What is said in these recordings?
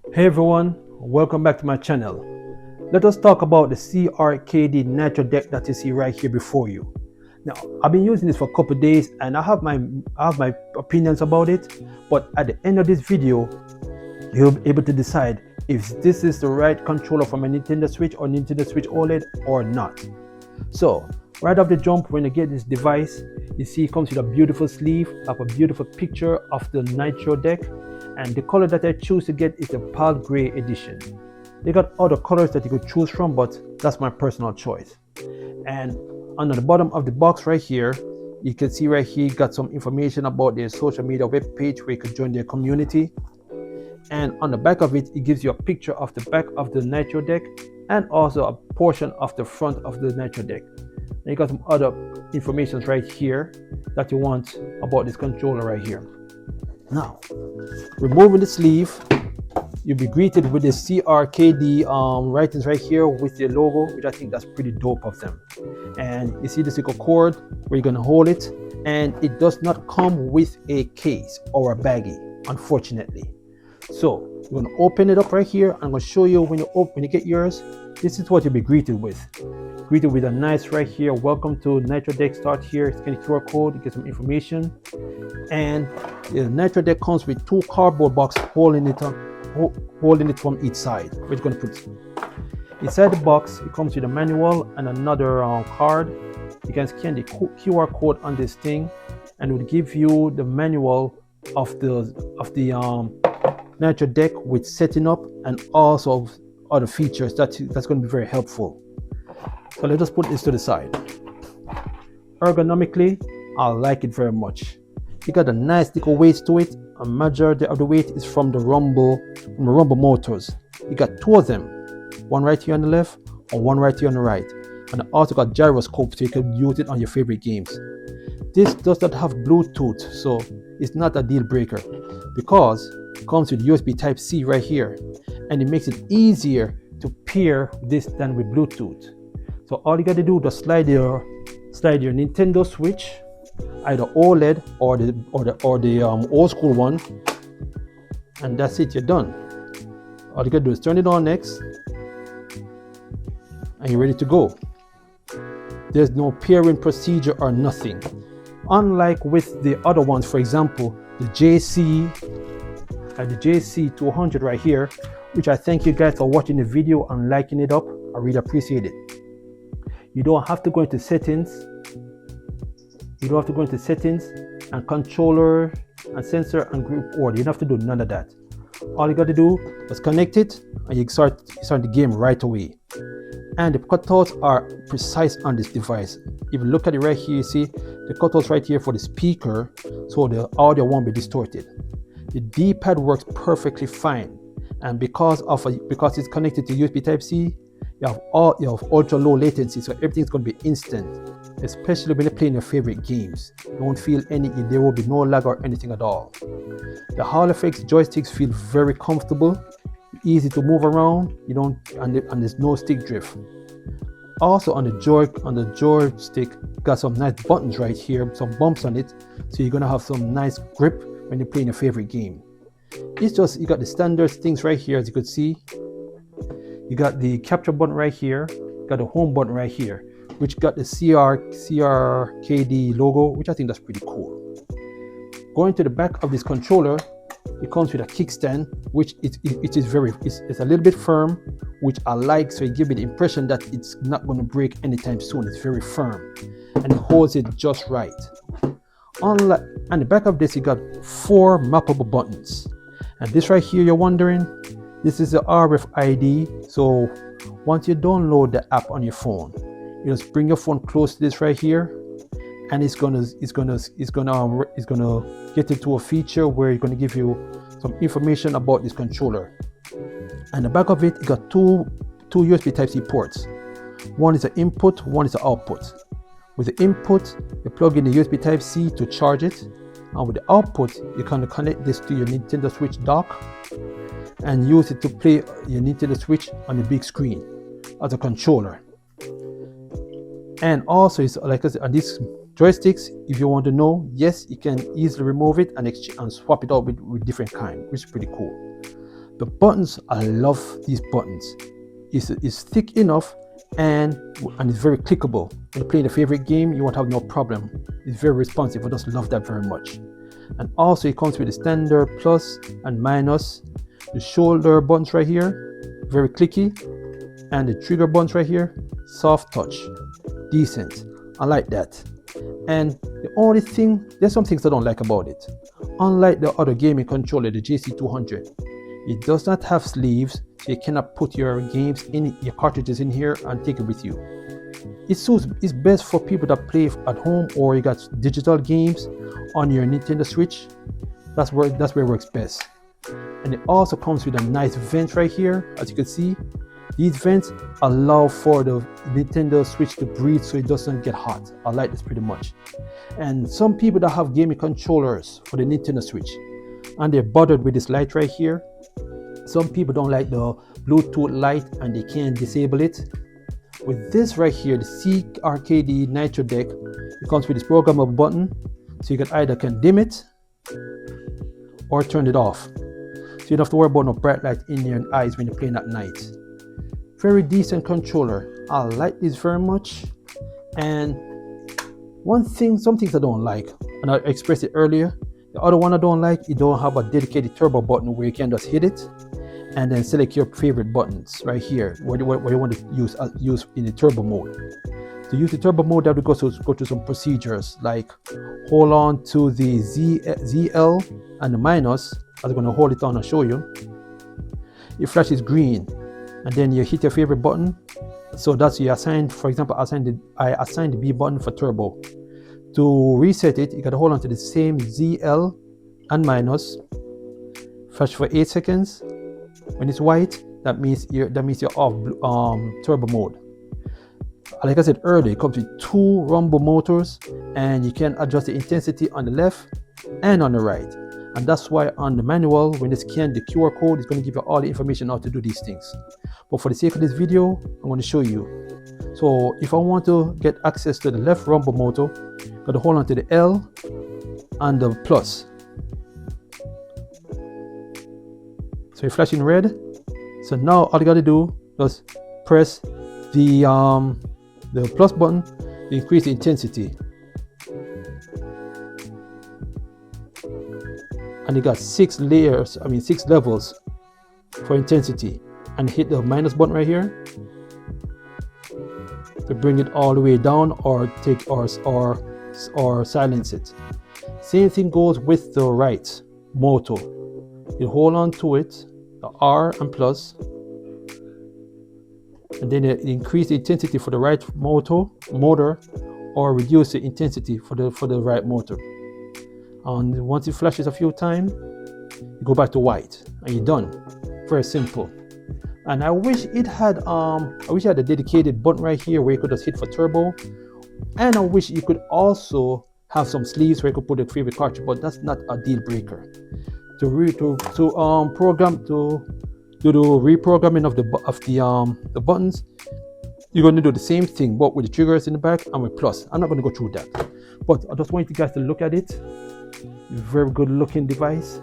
Hey everyone, welcome back to my channel. Let us talk about the CRK Nitro deck that you see right here before you. Now, I've been using this for a couple of days and I have my opinions about it, but at the end of this video, you'll be able to decide if this is the right controller for my Nintendo Switch or Nintendo Switch OLED or not. So, right off the jump, when you get this device, you see it comes with a beautiful sleeve, have a beautiful picture of the Nitro deck, and the color that I choose to get is the Pale Gray edition. They got other colors that you could choose from, but that's my personal choice. And on the bottom of the box right here, you can see right here got some information about their social media web page where you could join their community. And on the back of it, it gives you a picture of the back of the Nitro deck and also a portion of the front of the Nitro deck. And you got some other information right here that you want about this controller right here. Now, removing the sleeve, you'll be greeted with the CRKD writings right here with the logo, which I think that's pretty dope of them. And you see this little cord where you're gonna hold it, and it does not come with a case or a baggie, unfortunately. So you're gonna open it up right here. I'm gonna show you when you get yours. This is what you'll be greeted with. Greeted with a nice right here. Welcome to Nitro Deck. Start here. Scan the QR code. You get some information. And the Nitro Deck comes with two cardboard boxes holding it from each side. Where you're gonna put it. Inside the box, it comes with a manual and another card. You can scan the QR code on this thing, and it will give you the manual of the Nitro deck with setting up and also other features that's going to be very helpful. So let us put this to the side. Ergonomically, I like it very much. You got a nice little weight to it. A majority of the weight is from the rumble motors. You got two of them, one right here on the left and one right here on the right. And also got gyroscope so you can use it on your favorite games. This does not have Bluetooth, so it's not a deal breaker because it comes with USB Type-C right here, and it makes it easier to pair this than with Bluetooth. So all you got to do is slide your Nintendo Switch, either OLED or the old school one, and that's it. You're done. All you got to do is turn it on next, and you're ready to go. There's no pairing procedure or nothing. Unlike with the other ones, for example, the JC200 right here, which I thank you guys for watching the video and liking it up. I really appreciate it. You don't have to go into settings. You don't have to go into settings and controller and sensor and group order. You don't have to do none of that. All you got to do is connect it and you start the game right away. And the cutouts are precise on this device. If you look at it right here, you see the cutouts right here for the speaker, so the audio won't be distorted. The D-pad works perfectly fine, and because it's connected to USB Type-C, you have ultra low latency, so everything's going to be instant. Especially when you're playing your favorite games, you won't feel there will be no lag or anything at all. The Hall effects joysticks feel very comfortable, easy to move around, and there's no stick drift. Also on the joystick, got some nice buttons right here, some bumps on it, so you're gonna have some nice grip when you're playing your favorite game. You got the standard things right here, as you could see. You got the capture button right here, got the home button right here, which got the CRKD logo, which I think that's pretty cool. Going to the back of this controller, it comes with a kickstand, which it's a little bit firm, which I like, so it gives me the impression that it's not going to break anytime soon. It's very firm and it holds it just right. On the back of this, you got 4 mappable buttons, and this right here, you're wondering, this is the RFID. So once you download the app on your phone, you just bring your phone close to this right here, and it's gonna get into a feature where it's gonna give you some information about this controller. And the back of it, you got two USB Type-C ports. One is the input, one is the output. With the input, you plug in the USB Type-C to charge it, and with the output, you can connect this to your Nintendo Switch dock and use it to play your Nintendo Switch on the big screen as a controller. And also, it's like I said, on these joysticks, if you want to know, yes, you can easily remove it and swap it out with different kind, which is pretty cool. The buttons, I love these buttons. It's thick enough and it's very clickable. When you're playing a favorite game, you won't have no problem. It's very responsive. I just love that very much. And also it comes with the standard plus and minus, the shoulder buttons right here, very clicky, and the trigger buttons right here, soft touch, decent. I like that. And the only thing, there's some things I don't like about it. Unlike the other gaming controller, the JC200, it does not have sleeves, so you cannot put your games in, your cartridges in here and take it with you. It's best for people that play at home, or you got digital games on your Nintendo Switch. That's where it works best. And it also comes with a nice vent right here. As you can see, these vents allow for the Nintendo Switch to breathe so it doesn't get hot. I like this pretty much. And some people that have gaming controllers for the Nintendo Switch and they're bothered with this light right here. Some people don't like the Bluetooth light and they can't disable it. With this right here, the CRK Nitro deck, it comes with this programmable button, so you can either dim it or turn it off. So you don't have to worry about no bright light in your eyes when you're playing at night. Very decent controller. I like this very much. And some things I don't like, and I expressed it earlier. The other one I don't like, you don't have a dedicated turbo button where you can just hit it and then select your favorite buttons right here where you want to use in the turbo mode. To use the turbo mode, you have to go through some procedures, like hold on to the ZL and the minus. I'm going to hold it on and show you. It flashes green, and then you hit your favorite button. So that's you assign. For example, I assigned the B button for turbo. To reset it, you got to hold on to the same ZL and minus. Flash for 8 seconds. When it's white, that means you're off turbo mode. Like I said earlier, it comes with 2 rumble motors, and you can adjust the intensity on the left and on the right. And that's why on the manual, when you scan the QR code, it's going to give you all the information on how to do these things. But for the sake of this video, I'm going to show you. So if I want to get access to the left rumble motor, I'm going to hold on to the L and the plus. So you're flashing red. So now all you got to do is press the plus button to increase the intensity. And you got 6 levels for intensity. And hit the minus button right here to bring it all the way down, or silence it. Same thing goes with the right motor. You hold on to it, the R and plus, and then you increase the intensity for the right motor, or reduce the intensity for the right motor. And once it flashes a few times, you go back to white, and you're done. Very simple. And I wish it had a dedicated button right here where you could just hit for turbo. And I wish you could also have some sleeves where you could put your favorite cartridge, but that's not a deal breaker. To do the reprogramming of the buttons, you're going to do the same thing, but with the triggers in the back and with plus. I'm not going to go through that, but I just want you guys to look at it. It's a very good looking device.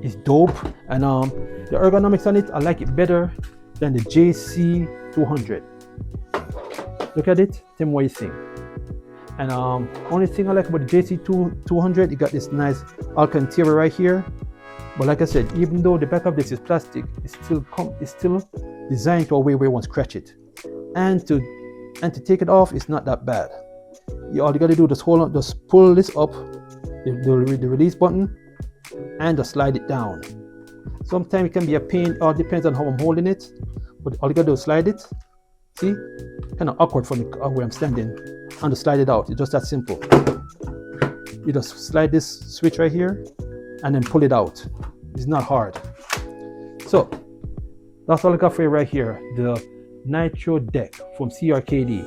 It's dope, and the ergonomics on it, I like it better than the JC200. Look at it, tell me what you think. And only thing I like about the JC200, you got this nice Alcantara right here. But like I said, even though the back of this is plastic, it's still designed to a way where you won't scratch it. And to take it off, it's not that bad. All you got to do is just pull this up, the release button, and just slide it down. Sometimes it can be a pain, or depends on how I'm holding it, but all you gotta do is slide it. See, kind of awkward for me where I'm standing, and just slide it out. It's just that simple. You just slide this switch right here and then pull it out. It's not hard. So that's all I got for you right here, the Nitro deck from CRK.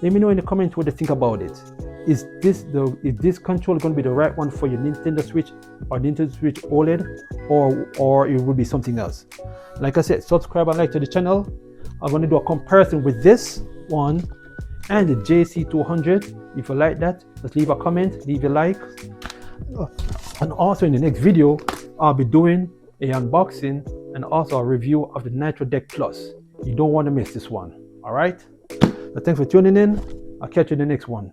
Let me know in the comments what you think about it. Is this controller going to be the right one for your Nintendo Switch or Nintendo Switch OLED, or it will be something else? Like I said, subscribe and like to the channel. I'm going to do a comparison with this one and the JC200. If you like that, just leave a comment, leave a like. And also in the next video, I'll be doing an unboxing and also a review of the Nitro Deck Plus. You don't want to miss this one. All right? So thanks for tuning in. I'll catch you in the next one.